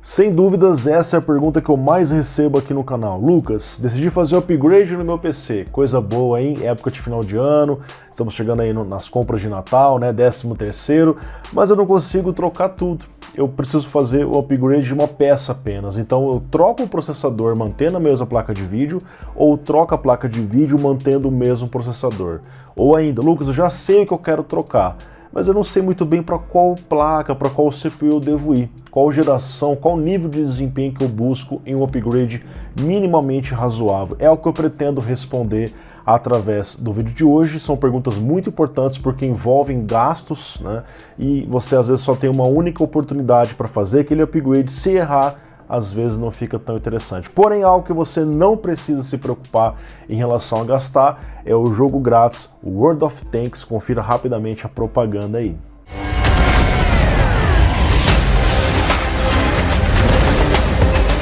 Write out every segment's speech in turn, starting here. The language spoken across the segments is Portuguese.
Sem dúvidas, essa é a pergunta que eu mais recebo aqui no canal. Lucas, decidi fazer upgrade no meu PC. Coisa boa, hein? Época de final de ano, estamos chegando aí nas compras de Natal, né? 13º, mas eu não consigo trocar tudo. Eu preciso fazer o upgrade de uma peça apenas. Então eu troco o processador mantendo a mesma placa de vídeo, ou troco a placa de vídeo mantendo o mesmo processador. Ou ainda, Lucas, eu já sei o que eu quero trocar, mas eu não sei muito bem para qual placa, para qual CPU eu devo ir, qual geração, qual nível de desempenho que eu busco em um upgrade minimamente razoável. É o que eu pretendo responder através do vídeo de hoje. São perguntas muito importantes porque envolvem gastos, né? E você às vezes só tem uma única oportunidade para fazer aquele upgrade. Se errar, às vezes não fica tão interessante. Porém, algo que você não precisa se preocupar em relação a gastar é o jogo grátis World of Tanks. Confira rapidamente a propaganda aí.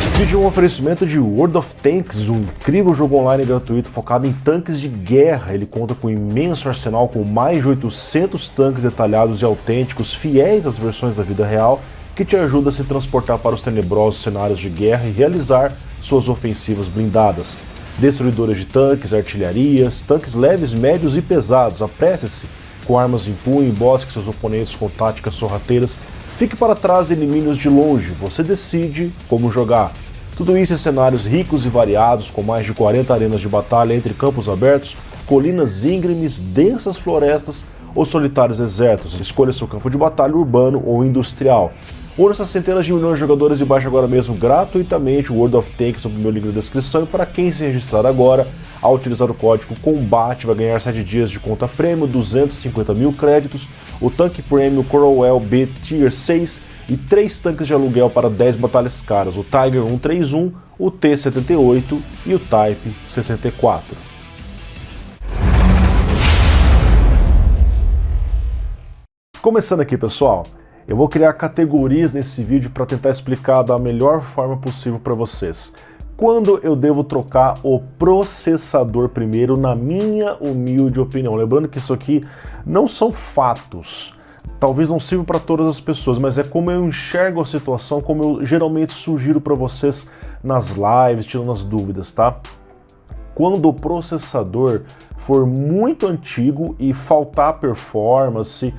Esse vídeo é um oferecimento de World of Tanks, um incrível jogo online gratuito focado em tanques de guerra. Ele conta com um imenso arsenal com mais de 800 tanques detalhados e autênticos, fiéis às versões da vida real, que te ajuda a se transportar para os tenebrosos cenários de guerra e realizar suas ofensivas blindadas. Destruidores de tanques, artilharias, tanques leves, médios e pesados. Apresse-se com armas em punho e bosque seus oponentes com táticas sorrateiras. Fique para trás e elimine-os de longe. Você decide como jogar. Tudo isso em cenários ricos e variados, com mais de 40 arenas de batalha entre campos abertos, colinas íngremes, densas florestas ou solitários desertos. Escolha seu campo de batalha urbano ou industrial. Una-se a centenas de milhões de jogadores e baixe agora mesmo gratuitamente o World of Tanks no meu link na descrição. E para quem se registrar agora, ao utilizar o código COMBATE, vai ganhar 7 dias de conta prêmio, 250 mil créditos, o tanque prêmio Cornwell B Tier 6 e 3 tanques de aluguel para 10 batalhas caras, o Tiger 131, o T-78 e o Type 64. Começando aqui, pessoal, eu vou criar categorias nesse vídeo para tentar explicar da melhor forma possível para vocês. Quando eu devo trocar o processador primeiro, na minha humilde opinião? Lembrando que isso aqui não são fatos, talvez não sirva para todas as pessoas, mas é como eu enxergo a situação, como eu geralmente sugiro para vocês nas lives, tirando as dúvidas, tá? Quando o processador for muito antigo e faltar performance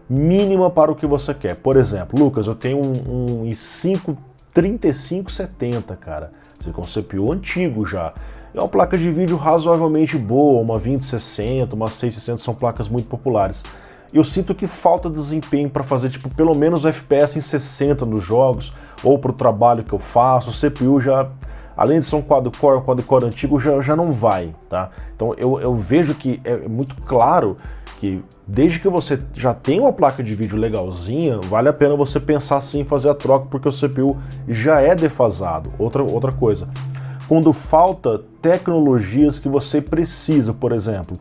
mínima para o que você quer. Por exemplo, Lucas, eu tenho um i5 3570, cara. Você com um CPU antigo já. É uma placa de vídeo razoavelmente boa, uma 2060, uma 660, são placas muito populares. Eu sinto que falta desempenho para fazer tipo pelo menos FPS em 60 nos jogos, ou para o trabalho que eu faço. O CPU já, além de ser um quad-core antigo, já não vai, tá? Então eu vejo que é muito claro que desde que você já tem uma placa de vídeo legalzinha, vale a pena você pensar sim em fazer a troca, porque o CPU já é defasado. Outra coisa, quando falta tecnologias que você precisa, por exemplo,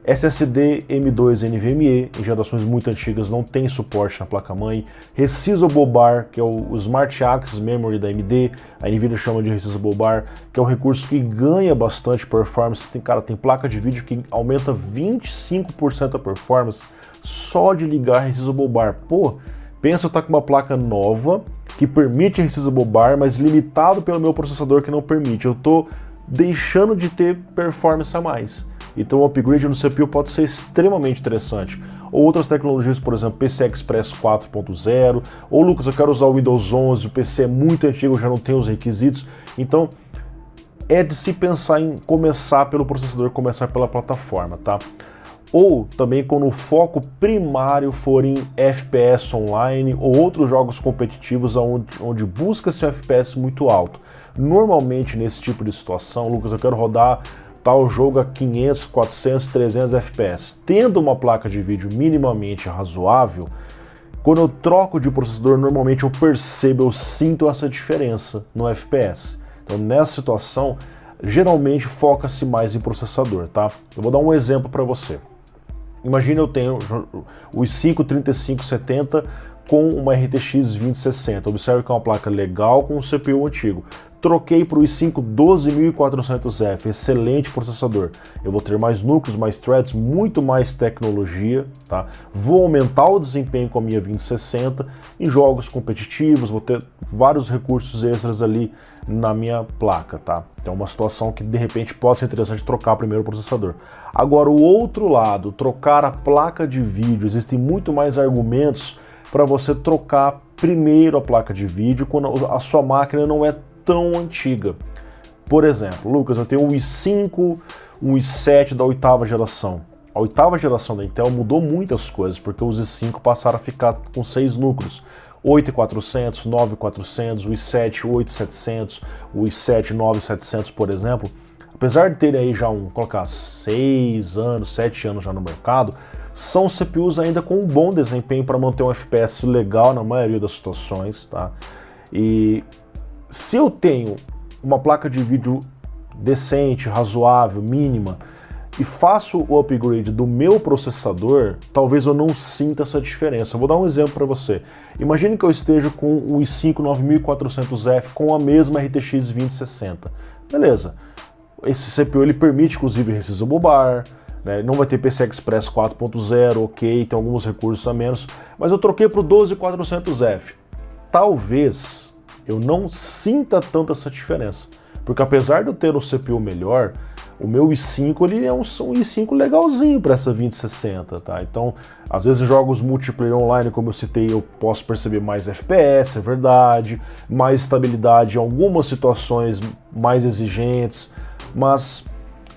SSD M2 NVMe, em gerações muito antigas não tem suporte na placa-mãe. Resizable Bar, que é o Smart Access Memory da AMD, a NVIDIA chama de Resizable Bar, que é um recurso que ganha bastante performance. Tem placa de vídeo que aumenta 25% a performance só de ligar Resizable Bar. Pô, pensa eu estar com uma placa nova que permite Resizable Bar, mas limitado pelo meu processador que não permite. Eu estou deixando de ter performance a mais. Então o upgrade no CPU pode ser extremamente interessante. Ou outras tecnologias, por exemplo, PCI Express 4.0, ou Lucas, eu quero usar o Windows 11, o PC é muito antigo, já não tem os requisitos. Então é de se pensar em começar pelo processador, começar pela plataforma, tá? Ou também quando o foco primário for em FPS online ou outros jogos competitivos onde busca-se um FPS muito alto. Normalmente nesse tipo de situação, Lucas, eu quero rodar tal jogo a 500, 400, 300 FPS. Tendo uma placa de vídeo minimamente razoável, quando eu troco de processador, normalmente eu percebo, eu sinto essa diferença no FPS. Então nessa situação, geralmente foca-se mais em processador, tá? Eu vou dar um exemplo para você. Imagina eu tenho o i5 3570 com uma RTX 2060. Observe que é uma placa legal com um CPU antigo. Troquei para o i5 12400F, excelente processador. Eu vou ter mais núcleos, mais threads, muito mais tecnologia, tá? Vou aumentar o desempenho com a minha 2060 em jogos competitivos, vou ter vários recursos extras ali na minha placa, tá? Então é uma situação que de repente pode ser interessante trocar primeiro o processador. Agora o outro lado, trocar a placa de vídeo, existem muito mais argumentos para você trocar primeiro a placa de vídeo quando a sua máquina não é tão antiga. Por exemplo, Lucas, eu tenho um i5, um i7 da 8ª geração. A 8ª geração da Intel mudou muitas coisas, porque os i5 passaram a ficar com 6 núcleos. 8400, 9400, o i7 8700, o i7 9700, por exemplo. Apesar de terem aí já colocar 6 anos, 7 anos já no mercado, são CPUs ainda com um bom desempenho para manter um FPS legal na maioria das situações, tá? E se eu tenho uma placa de vídeo decente, razoável, mínima, e faço o upgrade do meu processador, talvez eu não sinta essa diferença. Eu vou dar um exemplo para você. Imagine que eu esteja com o i5 9400F com a mesma RTX 2060. Beleza. Esse CPU ele permite inclusive Resizable Bar, né? Não vai ter PCI Express 4.0, ok, tem alguns recursos a menos, mas eu troquei para o 12400F. Talvez eu não sinta tanto essa diferença, porque apesar de eu ter um CPU melhor, o meu i5 ele é um i5 legalzinho para essa 2060, tá? Então, às vezes jogos multiplayer online, como eu citei, eu posso perceber mais FPS, é verdade, mais estabilidade em algumas situações mais exigentes, mas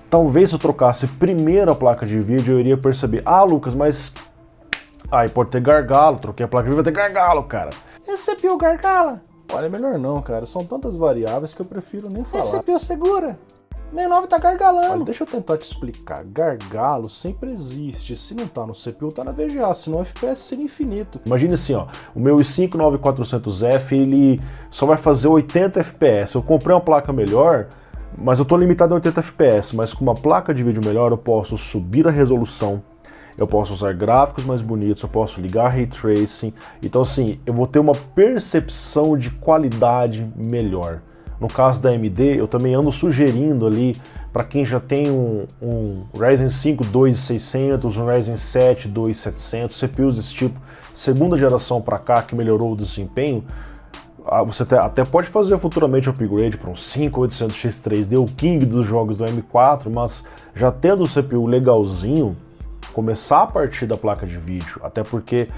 talvez se eu trocasse primeiro a placa de vídeo, eu iria perceber, Lucas, mas aí pode ter gargalo, troquei a placa de vídeo, vai ter gargalo, cara. Esse CPU gargala. Olha, melhor não, cara. São tantas variáveis que eu prefiro nem falar. Esse CPU segura. 69 tá gargalando. Olha, deixa eu tentar te explicar. Gargalo sempre existe. Se não tá no CPU, tá na VGA. Senão o FPS seria infinito. Imagine assim, ó. O meu i5 9400F, ele só vai fazer 80 FPS. Eu comprei uma placa melhor, mas eu tô limitado a 80 FPS. Mas com uma placa de vídeo melhor, eu posso subir a resolução. Eu posso usar gráficos mais bonitos, eu posso ligar Ray Tracing. Então assim, eu vou ter uma percepção de qualidade melhor. No caso da AMD, eu também ando sugerindo ali, para quem já tem um Ryzen 5 2600, um Ryzen 7 2700, CPUs desse tipo, segunda geração para cá, que melhorou o desempenho, você até pode fazer futuramente o upgrade para um 5800X3D, o King dos jogos do M4, mas já tendo o CPU legalzinho, começar a partir da placa de vídeo, até porque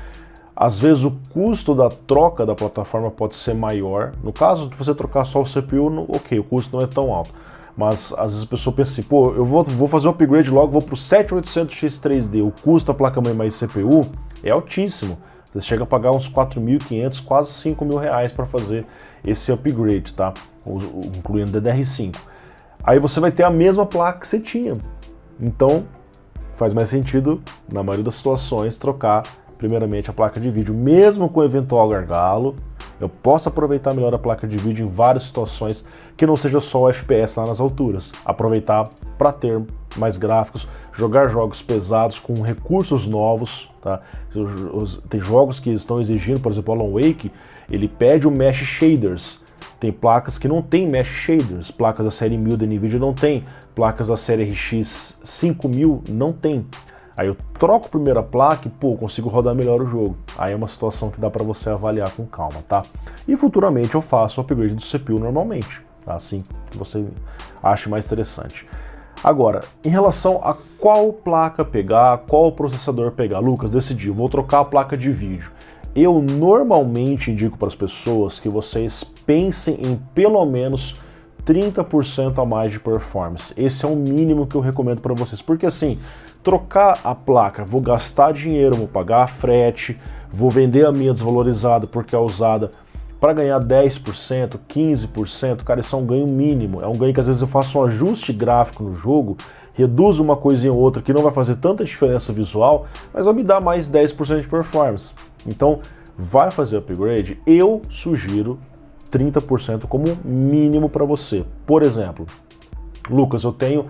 às vezes o custo da troca da plataforma pode ser maior. No caso de você trocar só o CPU, ok, o custo não é tão alto. Mas às vezes a pessoa pensa assim, pô, eu vou fazer o upgrade logo, vou para o 7800X3D, o custo da placa-mãe mais CPU é altíssimo. Você chega a pagar uns 4.500, quase 5.000 reais para fazer esse upgrade, tá? Incluindo DDR5. Aí você vai ter a mesma placa que você tinha. Então, faz mais sentido, na maioria das situações, trocar primeiramente a placa de vídeo. Mesmo com eventual gargalo, eu posso aproveitar melhor a placa de vídeo em várias situações que não seja só o FPS lá nas alturas. Aproveitar para ter mais gráficos, jogar jogos pesados com recursos novos, tá? Tem jogos que estão exigindo, por exemplo, Alan Wake, ele pede o Mesh Shaders. Tem placas que não tem Mesh Shaders, placas da série 1000 da NVIDIA não tem, placas da série RX 5000 não tem. Aí eu troco a primeira placa e, pô, consigo rodar melhor o jogo. Aí é uma situação que dá para você avaliar com calma, tá? E futuramente eu faço o upgrade do CPU normalmente, tá? Assim que você ache mais interessante. Agora, em relação a qual placa pegar, qual processador pegar, Lucas, decidi, vou trocar a placa de vídeo. Eu normalmente indico para as pessoas que vocês pensem em pelo menos 30% a mais de performance. Esse é o mínimo que eu recomendo para vocês, porque assim, trocar a placa, vou gastar dinheiro, vou pagar frete, vou vender a minha desvalorizada porque é usada para ganhar 10%, 15%, cara, isso é um ganho mínimo, é um ganho que às vezes eu faço um ajuste gráfico no jogo, reduzo uma coisinha ou outra que não vai fazer tanta diferença visual, mas vai me dar mais 10% de performance. Então, vai fazer upgrade, eu sugiro 30% como mínimo para você. Por exemplo, Lucas, eu tenho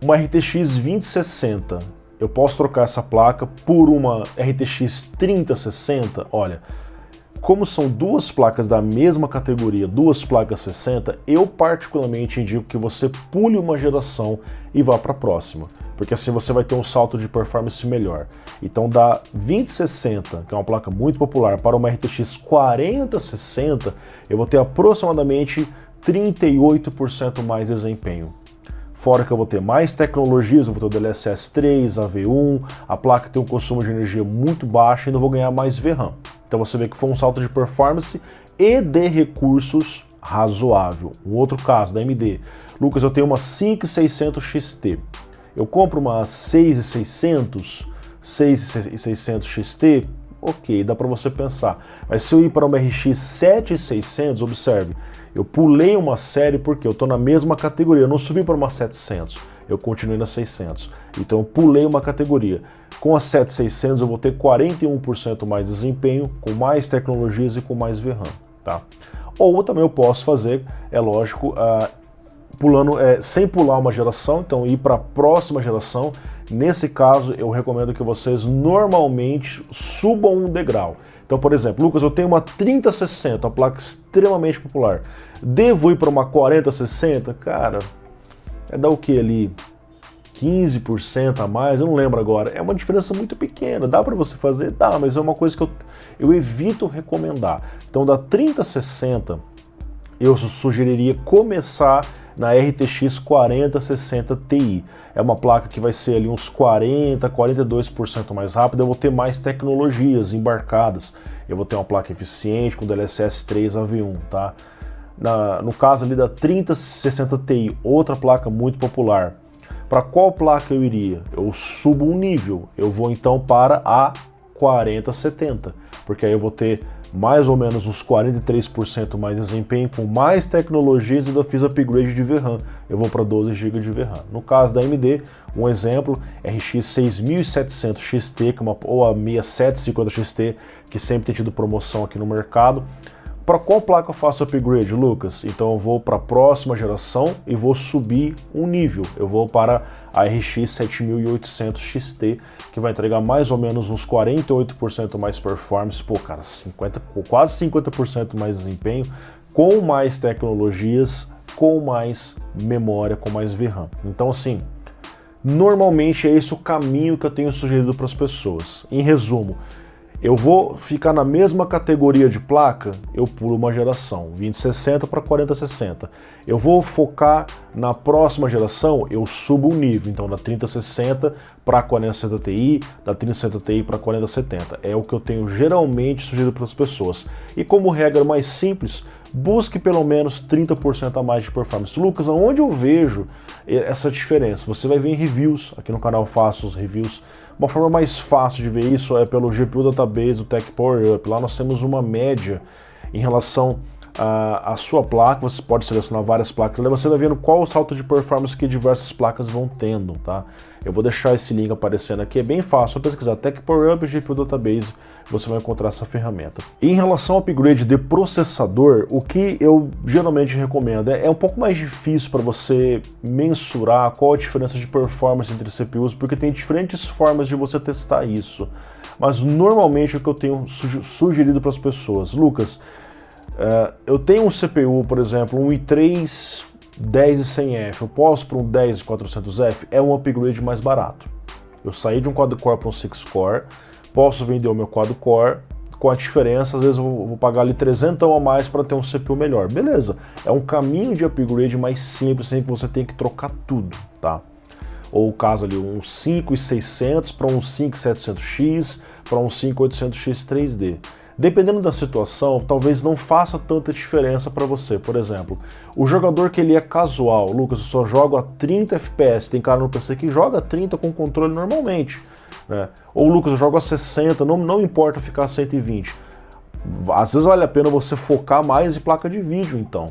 uma RTX 2060, eu posso trocar essa placa por uma RTX 3060? Olha, como são duas placas da mesma categoria, duas placas 60, eu particularmente indico que você pule uma geração e vá para a próxima, porque assim você vai ter um salto de performance melhor. Então da 2060, que é uma placa muito popular, para uma RTX 4060, eu vou ter aproximadamente 38% mais desempenho. Fora que eu vou ter mais tecnologias, eu vou ter o DLSS 3, a V1, a placa tem um consumo de energia muito baixo e ainda vou ganhar mais VRAM. Então você vê que foi um salto de performance e de recursos razoável. Um outro caso da AMD. Lucas, eu tenho uma 5600 XT. Eu compro uma 6600 XT, ok, dá para você pensar. Mas se eu ir para uma RX 7600, observe, eu pulei uma série porque eu estou na mesma categoria, eu não subi para uma 700, eu continuei na 600. Então eu pulei uma categoria. Com a 7600 eu vou ter 41% mais desempenho, com mais tecnologias e com mais VRAM, tá? Ou também eu posso fazer, é lógico, sem pular uma geração, então ir para a próxima geração. Nesse caso, eu recomendo que vocês normalmente subam um degrau. Então, por exemplo, Lucas, eu tenho uma 3060, uma placa extremamente popular. Devo ir para uma 4060? Cara, dá o que ali? 15% a mais? Eu não lembro agora. É uma diferença muito pequena. Dá para você fazer? Dá, mas é uma coisa que eu evito recomendar. Então, da 3060, eu sugeriria começar na RTX 4060 Ti. É uma placa que vai ser ali uns 42% mais rápida, eu vou ter mais tecnologias embarcadas. Eu vou ter uma placa eficiente com DLSS 3 a V1, tá? No caso ali da 3060 Ti, outra placa muito popular. Para qual placa eu iria? Eu subo um nível, eu vou então para a 4070, porque aí eu vou ter mais ou menos uns 43% mais desempenho, com mais tecnologias, e ainda fiz upgrade de VRAM. Eu vou para 12 GB de VRAM. No caso da AMD, um exemplo, RX 6700 XT, ou a 6750 XT, que sempre tem tido promoção aqui no mercado. Para qual placa eu faço upgrade, Lucas? Então eu vou para a próxima geração e vou subir um nível. Eu vou para a RX 7800 XT, que vai entregar mais ou menos uns 48% mais performance. Pô, cara, quase 50% mais desempenho, com mais tecnologias, com mais memória, com mais VRAM. Então, assim, normalmente é esse o caminho que eu tenho sugerido para as pessoas. Em resumo, eu vou ficar na mesma categoria de placa, eu pulo uma geração, 2060 para 4060. Eu vou focar na próxima geração, eu subo um nível, então da 3060 para 4060 Ti, da 3060 Ti para 4070. É o que eu tenho geralmente sugerido para as pessoas. E como regra mais simples, busque pelo menos 30% a mais de performance. Lucas, aonde eu vejo essa diferença? Você vai ver em reviews, aqui no canal eu faço os reviews. Uma forma mais fácil de ver isso é pelo GPU Database do Tech Power Up. Lá nós temos uma média em relação à sua placa. Você pode selecionar várias placas. Lá você vai vendo qual o salto de performance que diversas placas vão tendo, tá? Eu vou deixar esse link aparecendo aqui. É bem fácil. Só pesquisar Tech Power Up e GPU Database, você vai encontrar essa ferramenta. Em relação ao upgrade de processador, o que eu geralmente recomendo é um pouco mais difícil para você mensurar qual a diferença de performance entre CPUs, porque tem diferentes formas de você testar isso. Mas normalmente o que eu tenho sugerido para as pessoas, Lucas, eu tenho um CPU, por exemplo, um i3 10100F, eu posso para um 10400F, é um upgrade mais barato. Eu saí de um quad-core para um 6-core, posso vender o meu quad-core, com a diferença, às vezes eu vou pagar ali 300 a mais para ter um CPU melhor. Beleza, é um caminho de upgrade mais simples, sem que você tenha que trocar tudo, tá? Ou o caso ali, um 5600 para um 5700X, para um 5800X 3D. Dependendo da situação, talvez não faça tanta diferença para você. Por exemplo, o jogador que ele é casual, Lucas, eu só jogo a 30 FPS, tem cara no PC que joga a 30 com controle normalmente, né? Ou Lucas, eu jogo a 60, não importa ficar a 120. Às vezes vale a pena você focar mais em placa de vídeo, então.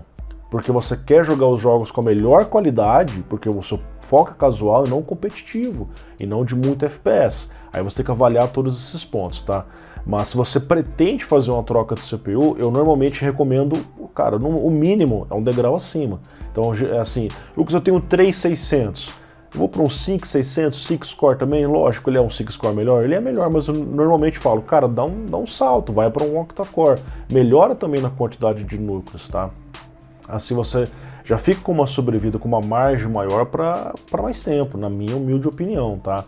Porque você quer jogar os jogos com a melhor qualidade, porque o seu foco é casual e não competitivo, e não de muito FPS. Aí você tem que avaliar todos esses pontos, tá? Mas se você pretende fazer uma troca de CPU, eu normalmente recomendo, cara, o mínimo é um degrau acima. Então, assim, Lucas, eu tenho 3600. Eu vou para um 5600, 6-core também, lógico, ele é um 6-core melhor, ele é melhor, mas eu normalmente falo, cara, dá um salto, vai para um octa-core, melhora também na quantidade de núcleos, tá? Assim você já fica com uma sobrevida, com uma margem maior para mais tempo, na minha humilde opinião, tá?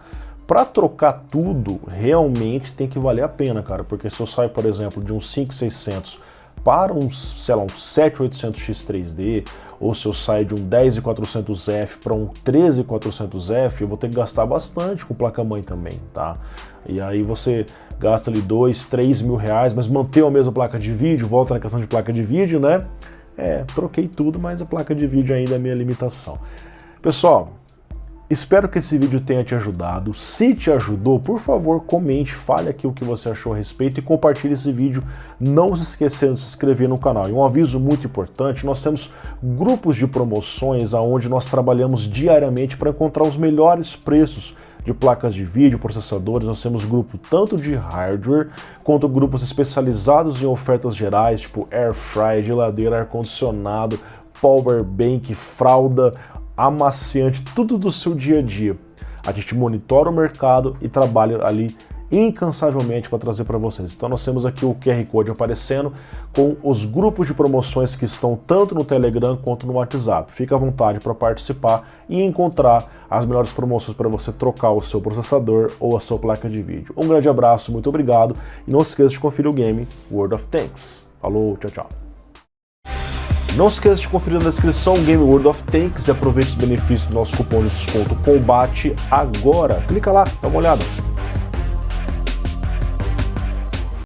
Para trocar tudo, realmente tem que valer a pena, cara, porque se eu saio, por exemplo, de um 5600 para um, sei lá, um 7800X3D, ou se eu saio de um 10400F para um 13400F, eu vou ter que gastar bastante com placa-mãe também, tá? E aí você gasta ali 2, 3 mil reais, mas mantém a mesma placa de vídeo, volta na questão de placa de vídeo, né? Troquei tudo, mas a placa de vídeo ainda é a minha limitação. Pessoal, espero que esse vídeo tenha te ajudado. Se te ajudou, por favor, comente, fale aqui o que você achou a respeito e compartilhe esse vídeo, não se esquecendo de se inscrever no canal. E um aviso muito importante, nós temos grupos de promoções onde nós trabalhamos diariamente para encontrar os melhores preços de placas de vídeo, processadores. Nós temos grupo tanto de hardware, quanto grupos especializados em ofertas gerais, tipo air fry, geladeira, ar-condicionado, power bank, fralda, amaciante, tudo do seu dia a dia. A gente monitora o mercado e trabalha ali incansavelmente para trazer para vocês. Então nós temos aqui o QR Code aparecendo com os grupos de promoções que estão tanto no Telegram quanto no WhatsApp. Fica à vontade para participar e encontrar as melhores promoções para você trocar o seu processador ou a sua placa de vídeo. Um grande abraço, muito obrigado e não se esqueça de conferir o game World of Tanks. Falou, tchau, tchau. Não se esqueça de conferir na descrição o game World of Tanks e aproveite os benefícios do nosso cupom de desconto Combate agora. Clica lá, dá uma olhada.